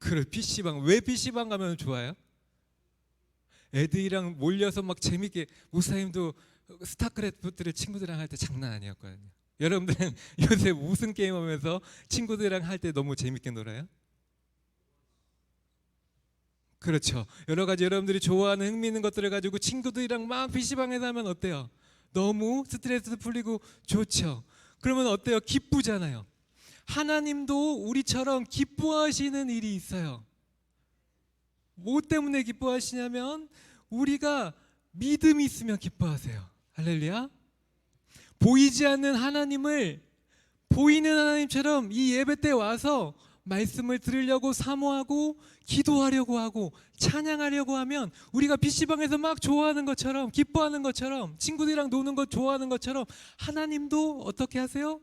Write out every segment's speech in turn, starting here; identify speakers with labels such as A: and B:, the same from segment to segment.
A: 그래, PC방. 왜 PC방 가면 좋아요? 애들이랑 몰려서 막 재밌게, 목사님도 스타크래프트를 친구들이랑 할 때 장난 아니었거든요. 여러분들은 요새 무슨 게임 하면서 친구들이랑 할 때 너무 재밌게 놀아요? 그렇죠. 여러 가지 여러분들이 좋아하는 흥미있는 것들을 가지고 친구들이랑 막 PC방에서 하면 어때요? 너무 스트레스도 풀리고 좋죠. 그러면 어때요? 기쁘잖아요. 하나님도 우리처럼 기뻐하시는 일이 있어요. 뭐 때문에 기뻐하시냐면 우리가 믿음이 있으면 기뻐하세요. 할렐루야. 보이지 않는 하나님을 보이는 하나님처럼 이 예배 때 와서 말씀을 들으려고 사모하고 기도하려고 하고 찬양하려고 하면 우리가 PC방에서 막 좋아하는 것처럼, 기뻐하는 것처럼, 친구들이랑 노는 것 좋아하는 것처럼 하나님도 어떻게 하세요?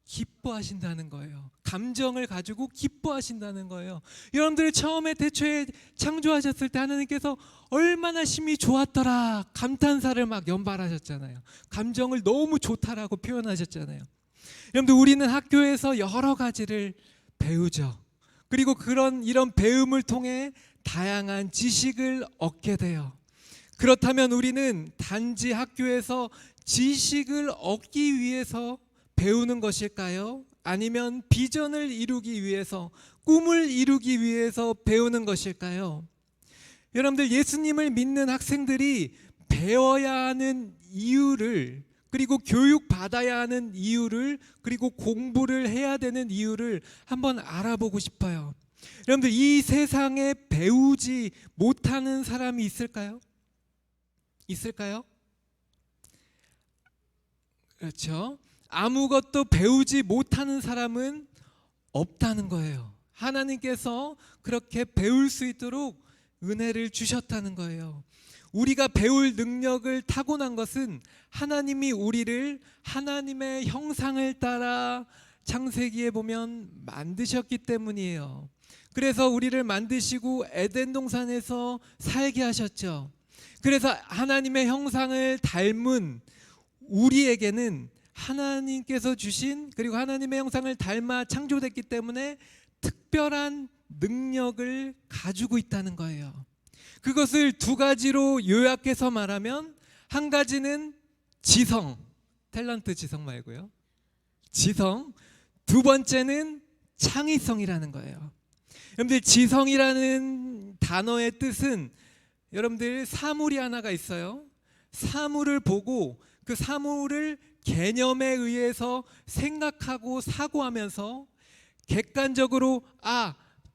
A: 기뻐하신다는 거예요. 감정을 가지고 기뻐하신다는 거예요. 여러분들이 처음에 태초에 창조하셨을 때 하나님께서 얼마나 심히 좋았더라 감탄사를 막 연발하셨잖아요. 감정을 너무 좋다라고 표현하셨잖아요. 여러분들, 우리는 학교에서 여러 가지를 배우죠. 그리고 이런 배움을 통해 다양한 지식을 얻게 돼요. 그렇다면 우리는 단지 학교에서 지식을 얻기 위해서 배우는 것일까요? 아니면 비전을 이루기 위해서, 꿈을 이루기 위해서 배우는 것일까요? 여러분들, 예수님을 믿는 학생들이 배워야 하는 이유를, 그리고 교육받아야 하는 이유를, 그리고 공부를 해야 되는 이유를 한번 알아보고 싶어요. 여러분들, 이 세상에 배우지 못하는 사람이 있을까요? 있을까요? 그렇죠. 아무것도 배우지 못하는 사람은 없다는 거예요. 하나님께서 그렇게 배울 수 있도록 은혜를 주셨다는 거예요. 우리가 배울 능력을 타고난 것은 하나님이 우리를 하나님의 형상을 따라 창세기에 보면 만드셨기 때문이에요. 그래서 우리를 만드시고 에덴 동산에서 살게 하셨죠. 그래서 하나님의 형상을 닮은 우리에게는 하나님께서 주신, 그리고 하나님의 형상을 닮아 창조됐기 때문에 특별한 능력을 가지고 있다는 거예요. 그것을 두 가지로 요약해서 말하면, 한 가지는 지성, 탤런트 지성 말고요, 지성. 두 번째는 창의성이라는 거예요. 여러분들, 지성이라는 단어의 뜻은, 여러분들, 사물이 하나가 있어요. 사물을 보고 그 사물을 개념에 의해서 생각하고 사고하면서 객관적으로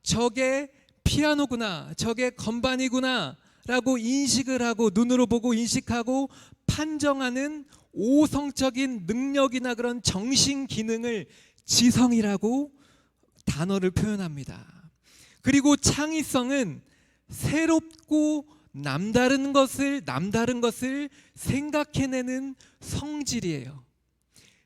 A: 저게 피아노구나, 저게 건반이구나 라고 인식을 하고, 눈으로 보고 인식하고 판정하는 오성적인 능력이나 그런 정신 기능을 지성이라고 단어를 표현합니다. 그리고 창의성은 새롭고 남다른 것을 생각해내는 성질이에요.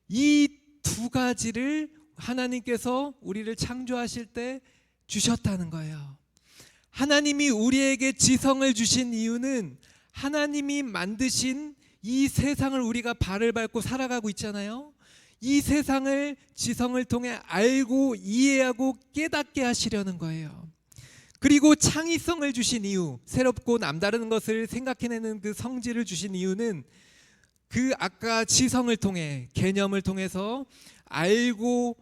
A: 이 두 가지를 하나님께서 우리를 창조하실 때 주셨다는 거예요. 하나님이 우리에게 지성을 주신 이유는, 하나님이 만드신 이 세상을 우리가 발을 밟고 살아가고 있잖아요. 이 세상을 지성을 통해 알고 이해하고 깨닫게 하시려는 거예요. 그리고 창의성을 주신 이유, 새롭고 남다른 것을 생각해내는 그 성질을 주신 이유는, 아까 지성을 통해, 개념을 통해서 알고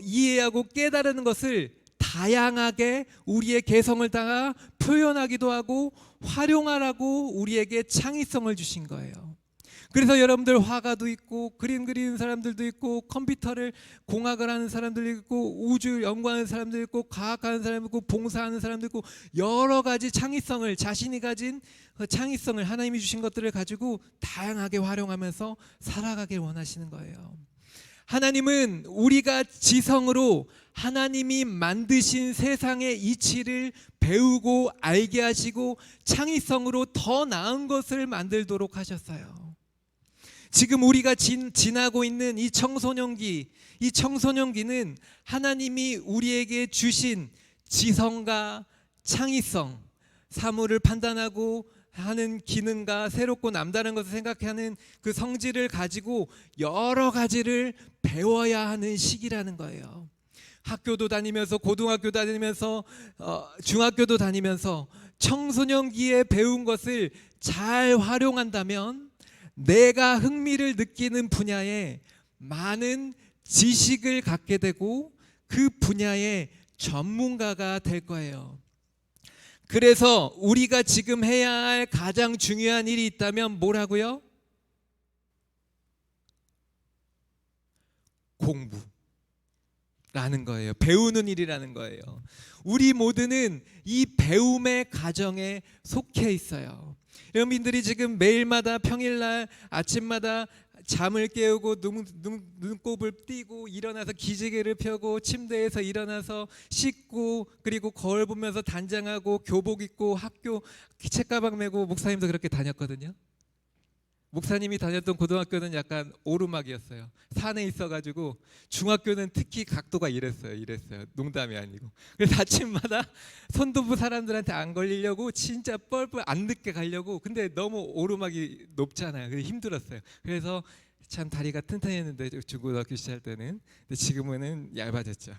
A: 이해하고 깨달은 것을 다양하게 우리의 개성을 따라 표현하기도 하고 활용하라고 우리에게 창의성을 주신 거예요. 그래서 여러분들, 화가도 있고 그림 그리는 사람들도 있고 컴퓨터를 공학을 하는 사람들도 있고 우주 연구하는 사람도 있고 과학하는 사람도 있고 봉사하는 사람도 있고, 여러 가지 창의성을, 자신이 가진 창의성을, 하나님이 주신 것들을 가지고 다양하게 활용하면서 살아가길 원하시는 거예요. 하나님은 우리가 지성으로 하나님이 만드신 세상의 이치를 배우고 알게 하시고 창의성으로 더 나은 것을 만들도록 하셨어요. 지금 우리가 지나고 있는 이 청소년기는 하나님이 우리에게 주신 지성과 창의성, 사물을 판단하고 하는 기능과 새롭고 남다른 것을 생각하는 그 성질을 가지고 여러 가지를 배워야 하는 시기라는 거예요. 학교도 다니면서 고등학교 다니면서 중학교도 다니면서 청소년기에 배운 것을 잘 활용한다면 내가 흥미를 느끼는 분야에 많은 지식을 갖게 되고 그 분야의 전문가가 될 거예요. 그래서 우리가 지금 해야 할 가장 중요한 일이 있다면 뭐라고요? 공부라는 거예요. 배우는 일이라는 거예요. 우리 모두는 이 배움의 과정에 속해 있어요. 여러분들이 지금 매일마다 평일날 아침마다 잠을 깨우고 눈곱을 띄고 일어나서 기지개를 펴고 침대에서 일어나서 씻고 그리고 거울 보면서 단장하고 교복 입고 학교 책가방 메고 목사님도 그렇게 다녔거든요. 목사님이 다녔던 고등학교는 약간 오르막이었어요. 산에 있어가지고 중학교는 특히 각도가 이랬어요. 농담이 아니고. 그래서 아침마다 선도부 사람들한테 안 걸리려고 진짜 뻘뻘 안 늦게 가려고. 근데 너무 오르막이 높잖아요. 그래서 힘들었어요. 그래서 참 다리가 튼튼했는데 중고등학교 시절 때는. 근데 지금은 얇아졌죠.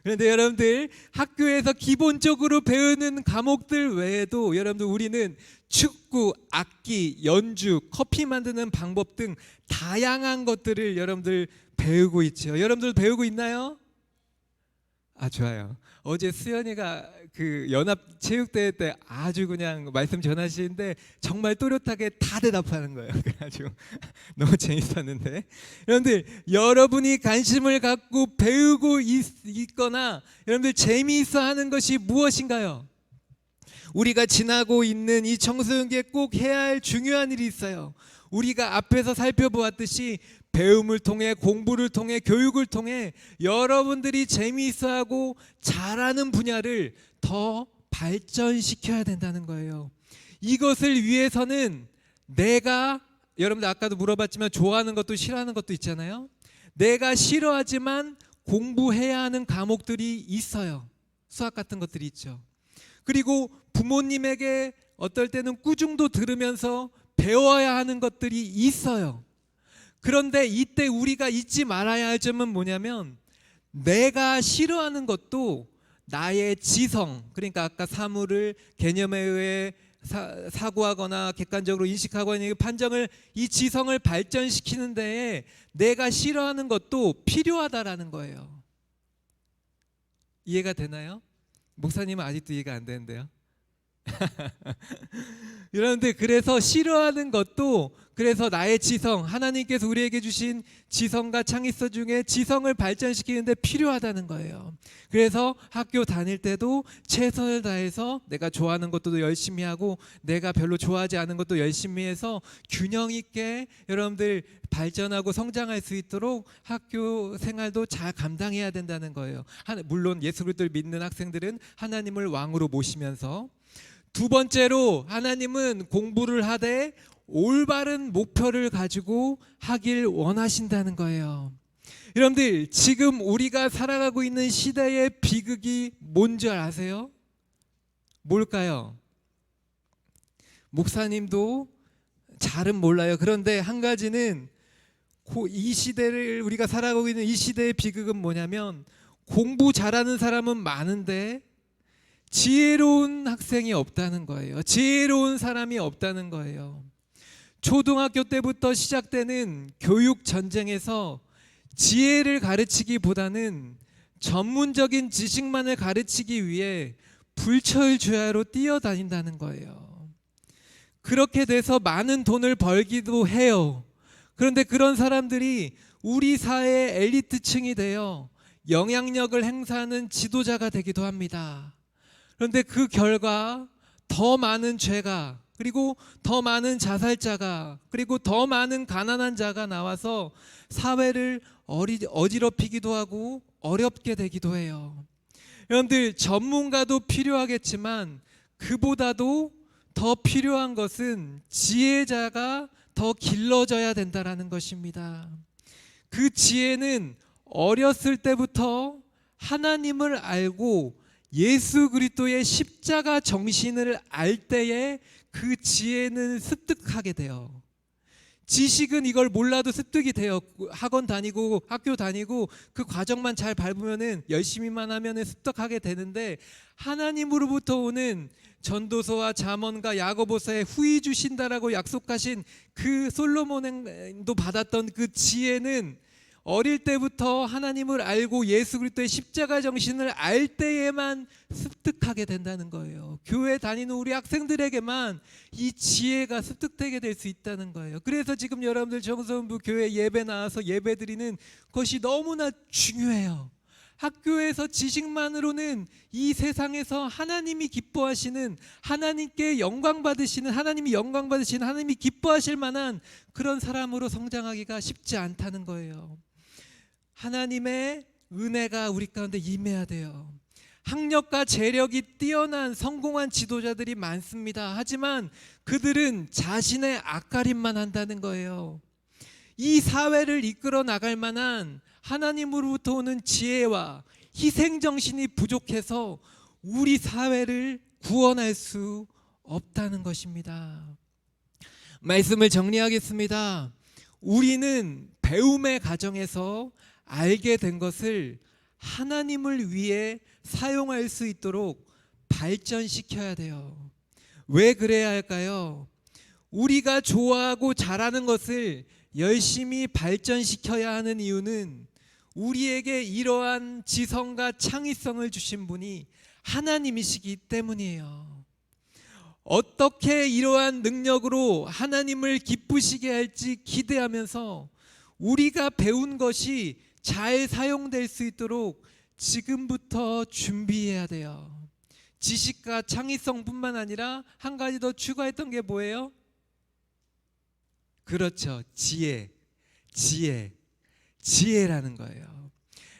A: 그런데 여러분들 학교에서 기본적으로 배우는 과목들 외에도 여러분들 우리는 축구, 악기, 연주, 커피 만드는 방법 등 다양한 것들을 여러분들 배우고 있죠. 여러분들 배우고 있나요? 아, 좋아요. 어제 수연이가 그 연합 체육대회 때 아주 그냥 말씀 전하시는데 정말 또렷하게 다 대답하는 거예요. 그래가지고 너무 재밌었는데, 여러분들 여러분이 관심을 갖고 배우고 있거나 여러분들 재미있어 하는 것이 무엇인가요? 우리가 지나고 있는 이 청소년기에 꼭 해야 할 중요한 일이 있어요. 우리가 앞에서 살펴보았듯이 배움을 통해 공부를 통해 교육을 통해 여러분들이 재미있어하고 잘하는 분야를 더 발전시켜야 된다는 거예요. 이것을 위해서는 내가 여러분들 아까도 물어봤지만 좋아하는 것도 싫어하는 것도 있잖아요. 내가 싫어하지만 공부해야 하는 과목들이 있어요. 수학 같은 것들이 있죠. 그리고 부모님에게 어떨 때는 꾸중도 들으면서 배워야 하는 것들이 있어요. 그런데 이때 우리가 잊지 말아야 할 점은 뭐냐면 내가 싫어하는 것도 나의 지성, 그러니까 아까 사물을 개념에 의해 사고하거나 객관적으로 인식하거나 판정을 이 지성을 발전시키는 데에 내가 싫어하는 것도 필요하다라는 거예요. 이해가 되나요? 목사님은 아직도 이해가 안 되는데요. 여러분들 그래서 싫어하는 것도 그래서 나의 지성, 하나님께서 우리에게 주신 지성과 창의성 중에 지성을 발전시키는데 필요하다는 거예요. 그래서 학교 다닐 때도 최선을 다해서 내가 좋아하는 것도 열심히 하고 내가 별로 좋아하지 않은 것도 열심히 해서 균형 있게 여러분들 발전하고 성장할 수 있도록 학교 생활도 잘 감당해야 된다는 거예요. 물론 예수 그리스도를 믿는 학생들은 하나님을 왕으로 모시면서, 두 번째로 하나님은 공부를 하되 올바른 목표를 가지고 하길 원하신다는 거예요. 여러분들 지금 우리가 살아가고 있는 시대의 비극이 뭔지 아세요? 뭘까요? 목사님도 잘은 몰라요. 그런데 한 가지는 이 시대를 우리가 살아가고 있는 이 시대의 비극은 뭐냐면 공부 잘하는 사람은 많은데 지혜로운 학생이 없다는 거예요. 지혜로운 사람이 없다는 거예요. 초등학교 때부터 시작되는 교육 전쟁에서 지혜를 가르치기보다는 전문적인 지식만을 가르치기 위해 불철주야로 뛰어다닌다는 거예요. 그렇게 돼서 많은 돈을 벌기도 해요. 그런데 그런 사람들이 우리 사회의 엘리트층이 되어 영향력을 행사하는 지도자가 되기도 합니다. 그런데 그 결과 더 많은 죄가, 그리고 더 많은 자살자가, 그리고 더 많은 가난한 자가 나와서 사회를 어지럽히기도 하고 어렵게 되기도 해요. 여러분들 전문가도 필요하겠지만 그보다도 더 필요한 것은 지혜자가 더 길러져야 된다는 것입니다. 그 지혜는 어렸을 때부터 하나님을 알고 예수 그리스도의 십자가 정신을 알 때에 그 지혜는 습득하게 돼요. 지식은 이걸 몰라도 습득이 돼요. 학원 다니고 학교 다니고 그 과정만 잘 밟으면은 열심히만 하면은 습득하게 되는데, 하나님으로부터 오는 전도서와 잠언과 야고보서에 후히 주신다라고 약속하신 그 솔로몬도 받았던 그 지혜는 어릴 때부터 하나님을 알고 예수 그리스도의 십자가 정신을 알 때에만 습득하게 된다는 거예요. 교회 다니는 우리 학생들에게만 이 지혜가 습득되게 될 수 있다는 거예요. 그래서 지금 여러분들 정서원부 교회 예배 나와서 예배 드리는 것이 너무나 중요해요. 학교에서 지식만으로는 이 세상에서 하나님이 기뻐하시는, 하나님께 영광 받으시는, 하나님이 영광 받으시는, 하나님이 기뻐하실 만한 그런 사람으로 성장하기가 쉽지 않다는 거예요. 하나님의 은혜가 우리 가운데 임해야 돼요. 학력과 재력이 뛰어난 성공한 지도자들이 많습니다. 하지만 그들은 자신의 앞가림만 한다는 거예요. 이 사회를 이끌어 나갈 만한 하나님으로부터 오는 지혜와 희생정신이 부족해서 우리 사회를 구원할 수 없다는 것입니다. 말씀을 정리하겠습니다. 우리는 배움의 과정에서 알게 된 것을 하나님을 위해 사용할 수 있도록 발전시켜야 돼요. 왜 그래야 할까요? 우리가 좋아하고 잘하는 것을 열심히 발전시켜야 하는 이유는 우리에게 이러한 지성과 창의성을 주신 분이 하나님이시기 때문이에요. 어떻게 이러한 능력으로 하나님을 기쁘시게 할지 기대하면서 우리가 배운 것이 잘 사용될 수 있도록 지금부터 준비해야 돼요. 지식과 창의성뿐만 아니라 한 가지 더 추가했던 게 뭐예요? 그렇죠. 지혜라는 거예요.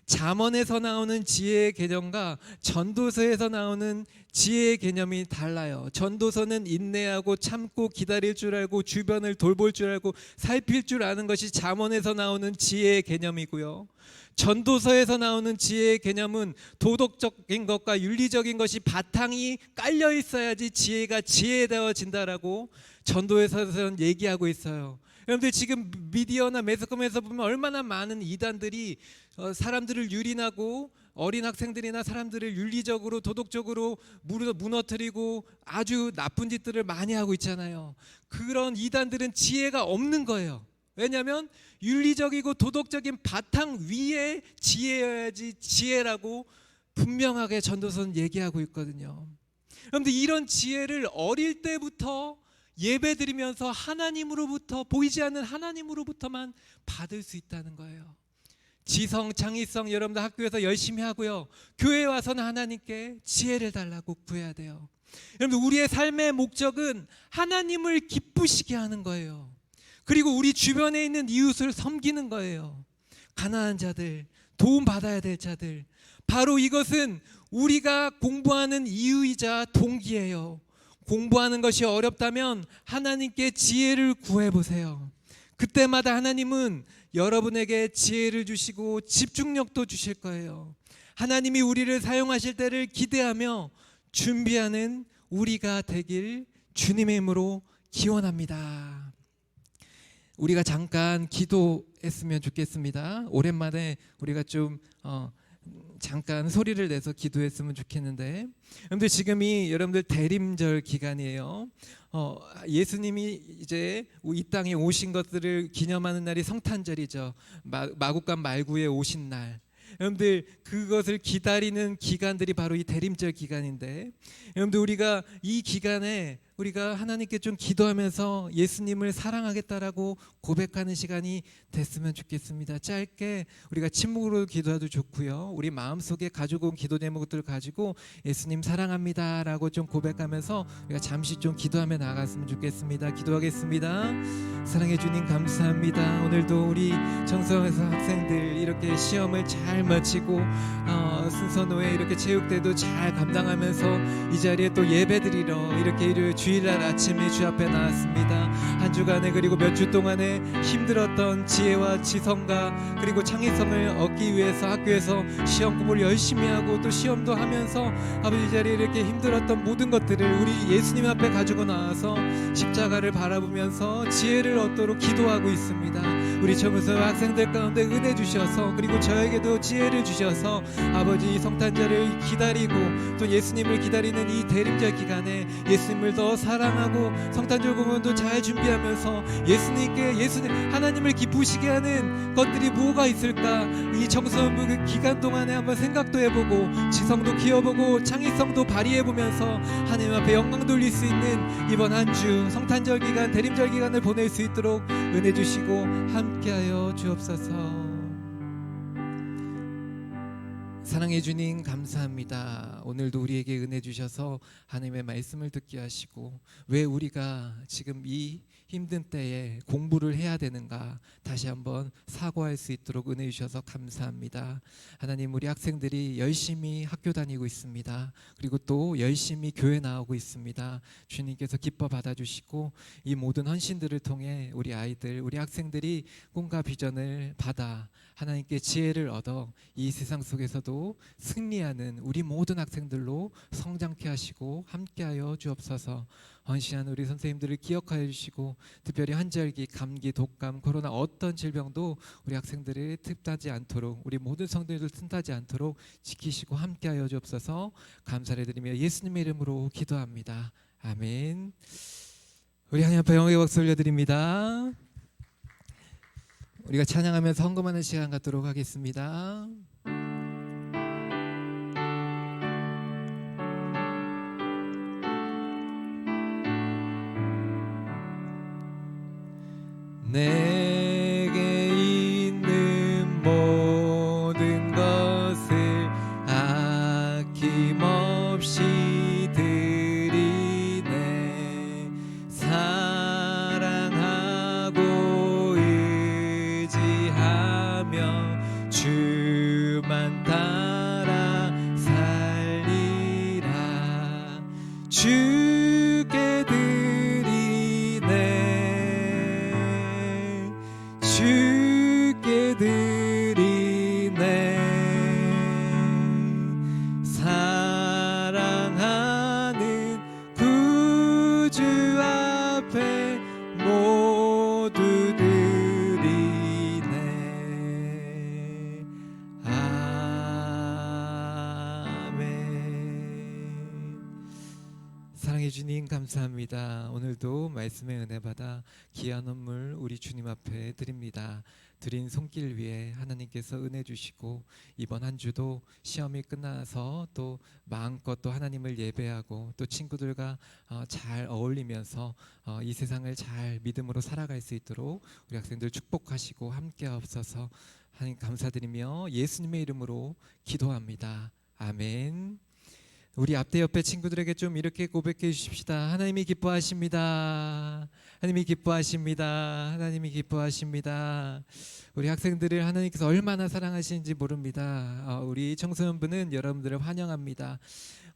A: 잠언에서 나오는 지혜의 개념과 전도서에서 나오는 지혜의 개념이 달라요. 전도서는 인내하고 참고 기다릴 줄 알고 주변을 돌볼 줄 알고 살필 줄 아는 것이 잠언에서 나오는 지혜의 개념이고요. 전도서에서 나오는 지혜의 개념은 도덕적인 것과 윤리적인 것이 바탕이 깔려 있어야지 지혜가 지혜되어진다라고 전도서에서는 얘기하고 있어요. 여러분들 지금 미디어나 매스컴에서 보면 얼마나 많은 이단들이 사람들을 유린하고 어린 학생들이나 사람들을 윤리적으로 도덕적으로 무너뜨리고 아주 나쁜 짓들을 많이 하고 있잖아요. 그런 이단들은 지혜가 없는 거예요. 왜냐하면 윤리적이고 도덕적인 바탕 위에 지혜여야지 지혜라고 분명하게 전도서는 얘기하고 있거든요. 그런데 이런 지혜를 어릴 때부터 예배 드리면서 하나님으로부터, 보이지 않는 하나님으로부터만 받을 수 있다는 거예요. 지성, 창의성 여러분들 학교에서 열심히 하고요. 교회에 와서는 하나님께 지혜를 달라고 구해야 돼요. 여러분 우리의 삶의 목적은 하나님을 기쁘시게 하는 거예요. 그리고 우리 주변에 있는 이웃을 섬기는 거예요. 가난한 자들, 도움받아야 될 자들. 바로 이것은 우리가 공부하는 이유이자 동기예요. 공부하는 것이 어렵다면 하나님께 지혜를 구해보세요. 그때마다 하나님은 여러분에게 지혜를 주시고 집중력도 주실 거예요. 하나님이 우리를 사용하실 때를 기대하며 준비하는 우리가 되길 주님의 이름으로 기원합니다. 우리가 잠깐 기도했으면 좋겠습니다. 오랜만에 우리가 좀 잠깐 소리를 내서 기도했으면 좋겠는데, 여러분들 지금이 여러분들 대림절 기간이에요. 예수님이 이제 이 땅에 오신 것들을 기념하는 날이 성탄절이죠. 마국간 말구에 오신 날. 여러분들 그것을 기다리는 기간들이 바로 이 대림절 기간인데, 여러분들 우리가 이 기간에 우리가 하나님께 좀 기도하면서 예수님을 사랑하겠다라고 고백하는 시간이 됐으면 좋겠습니다. 짧게 우리가 침묵으로 기도해도 좋고요. 우리 마음속에 가지고 온 기도 제목들을 가지고 예수님 사랑합니다라고 좀 고백하면서 우리가 잠시 좀 기도하며 나아갔으면 좋겠습니다. 기도하겠습니다. 사랑해 주님 감사합니다. 오늘도 우리 정서에서 학생들 이렇게 시험을 잘 마치고 청소노회 이렇게 체육대도 잘 감당하면서 이 자리에 또 예배드리러 이렇게 일요일 주일날 아침에 주 앞에 나왔습니다. 한 주간에 그리고 몇 주 동안에 힘들었던 지혜와 지성과 그리고 창의성을 얻기 위해서 학교에서 시험 공부를 열심히 하고 또 시험도 하면서 아버지 자리에 이렇게 힘들었던 모든 것들을 우리 예수님 앞에 가지고 나와서 십자가를 바라보면서 지혜를 얻도록 기도하고 있습니다. 우리 청소년 학생들 가운데 은혜 주셔서 그리고 저에게도 지혜를 주셔서 아버지 성탄절을 기다리고 또 예수님을 기다리는 이 대림절 기간에 예수님을 더 사랑하고 성탄절 공연도 잘 준비하면서 예수님 하나님을 기쁘시게 하는 것들이 뭐가 있을까 이 청소년 기간 동안에 한번 생각도 해보고 지성도 키워보고 창의성도 발휘해보면서 하나님 앞에 영광 돌릴 수 있는 이번 한 주 성탄절 기간 대림절 기간을 보낼 수 있도록 은혜 주시고 함께하여 주옵소서. 사랑해 주님 감사합니다. 오늘도 우리에게 은혜 주셔서 하나님의 말씀을 듣게 하시고 왜 우리가 지금 이 힘든 때에 공부를 해야 되는가 다시 한번 사고할 수 있도록 은혜 주셔서 감사합니다. 하나님 우리 학생들이 열심히 학교 다니고 있습니다. 그리고 또 열심히 교회 나오고 있습니다. 주님께서 기뻐 받아주시고 이 모든 헌신들을 통해 우리 아이들 우리 학생들이 꿈과 비전을 받아 하나님께 지혜를 얻어 이 세상 속에서도 승리하는 우리 모든 학생들로 성장케 하시고 함께하여 주옵소서. 헌신한 우리 선생님들을 기억하여 주시고 특별히 환절기, 감기, 독감, 코로나 어떤 질병도 우리 학생들을 틈타지 않도록 우리 모든 성도님들 틈타지 않도록 지키시고 함께하여 주옵소서. 감사를 드리며 예수님의 이름으로 기도합니다. 아멘. 우리 하나님 앞에 영광의 박수 올려드립니다. 우리가 찬양하면서 헌금하는 시간 갖도록 하겠습니다. 내게 있는 모든 것을 아낌없이 드리네. 사랑하고 의지하며 주만 따라 살리라. 주께 주께 드리네. 사랑하는 구주 앞에 모두 드리네. 아멘. 사랑해 주님 감사합니다. 오늘도 말씀의 은혜 받아 귀한 헌물 우리 주님 앞에 드립니다. 드린 손길 위에 하나님께서 은혜 주시고 이번 한 주도 시험이 끝나서 또 마음껏 또 하나님을 예배하고 또 친구들과 잘 어울리면서 이 세상을 잘 믿음으로 살아갈 수 있도록 우리 학생들 축복하시고 함께 하옵소서. 하나님 감사드리며 예수님의 이름으로 기도합니다. 아멘. 우리 앞에 옆에 친구들에게 좀 이렇게 고백해 주십시다. 하나님이 기뻐하십니다. 하나님이 기뻐하십니다. 하나님이 기뻐하십니다. 우리 학생들을 하나님께서 얼마나 사랑하시는지 모릅니다. 우리 청소년부는 여러분들을 환영합니다.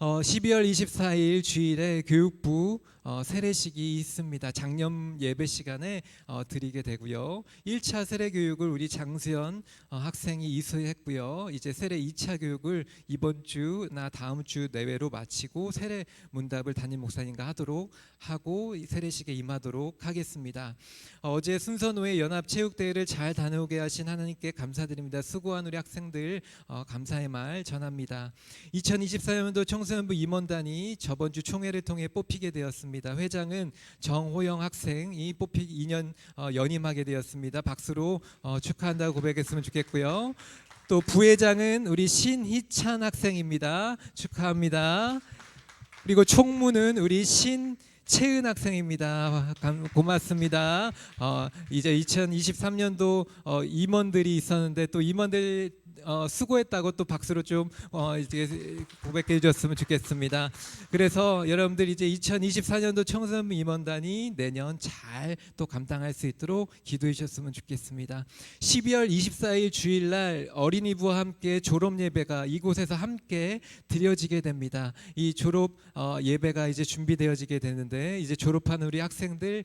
A: 12월 24일 주일에 교육부 세례식이 있습니다. 작년 예배 시간에 드리게 되고요. 1차 세례 교육을 우리 장수연 학생이 이수했고요. 이제 세례 2차 교육을 이번 주나 다음 주 내외로 마치고 세례 문답을 담임 목사님과 하도록 하고 세례식에 임하도록 하겠습니다. 어제 순서노회 연합체육대회를 잘 다녀오게 하신 하나님께 감사드립니다. 수고한 우리 학생들 감사의 말 전합니다. 2024년도 청소년부 임원단이 저번 주 총회를 통해 뽑히게 되었습니다. 회장은 정호영 학생이 2년 연임하게 되었습니다. 박수로 축하한다고 고백했으면 좋겠고요. 또 부회장은 우리 신희찬 학생입니다. 축하합니다. 그리고 총무는 우리 신채은 학생입니다. 고맙습니다. 이제 2023년도 임원들이 있었는데 또 임원들 수고했다고 또 박수로 좀 이제 고백해 주셨으면 좋겠습니다. 그래서 여러분들 이제 2024년도 청소년 임원단이 내년 잘 또 감당할 수 있도록 기도해 주셨으면 좋겠습니다. 12월 24일 주일날 어린이부와 함께 졸업 예배가 이곳에서 함께 드려지게 됩니다. 이 졸업 예배가 이제 준비되어지게 되는데 이제 졸업한 우리 학생들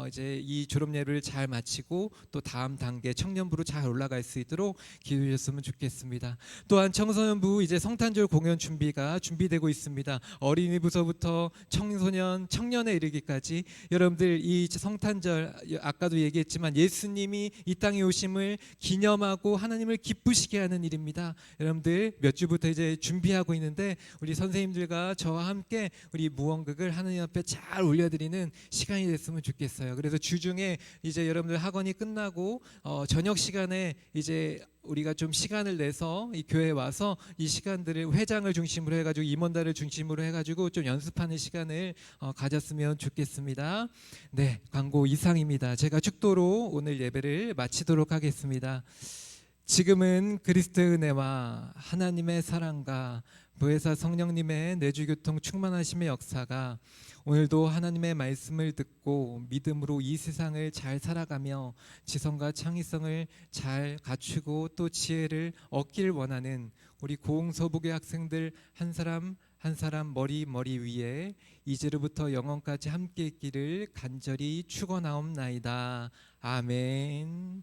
A: 이제 이 졸업 예배를 잘 마치고 또 다음 단계 청년부로 잘 올라갈 수 있도록 기도해 주셨으면 좋겠습니다. 또한 청소년부 이제 성탄절 공연 준비가 준비되고 있습니다. 어린이부서부터 청소년, 청년에 이르기까지 여러분들 이 성탄절 아까도 얘기했지만 예수님이 이 땅에 오심을 기념하고 하나님을 기쁘시게 하는 일입니다. 여러분들 몇 주부터 이제 준비하고 있는데 우리 선생님들과 저와 함께 우리 무언극을 하나님 앞에 잘 올려드리는 시간이 됐으면 좋겠어요. 그래서 주중에 이제 여러분들 학원이 끝나고 저녁 시간에 이제 우리가 좀 시간을 내서 이 교회에 와서 이 시간들을 회장을 중심으로 해가지고 임원단을 중심으로 해가지고 좀 연습하는 시간을 가졌으면 좋겠습니다. 네, 광고 이상입니다. 제가 축도로 오늘 예배를 마치도록 하겠습니다. 지금은 그리스도의 은혜와 하나님의 사랑과 보혜사 성령님의 내주교통 충만하심의 역사가 오늘도 하나님의 말씀을 듣고 믿음으로 이 세상을 잘 살아가며 지성과 창의성을 잘 갖추고 또 지혜를 얻기를 원하는 우리 고흥서부교 학생들 한 사람 한 사람 머리 위에 이제로부터 영원까지 함께 있기를 간절히 축원하옵나이다. 아멘.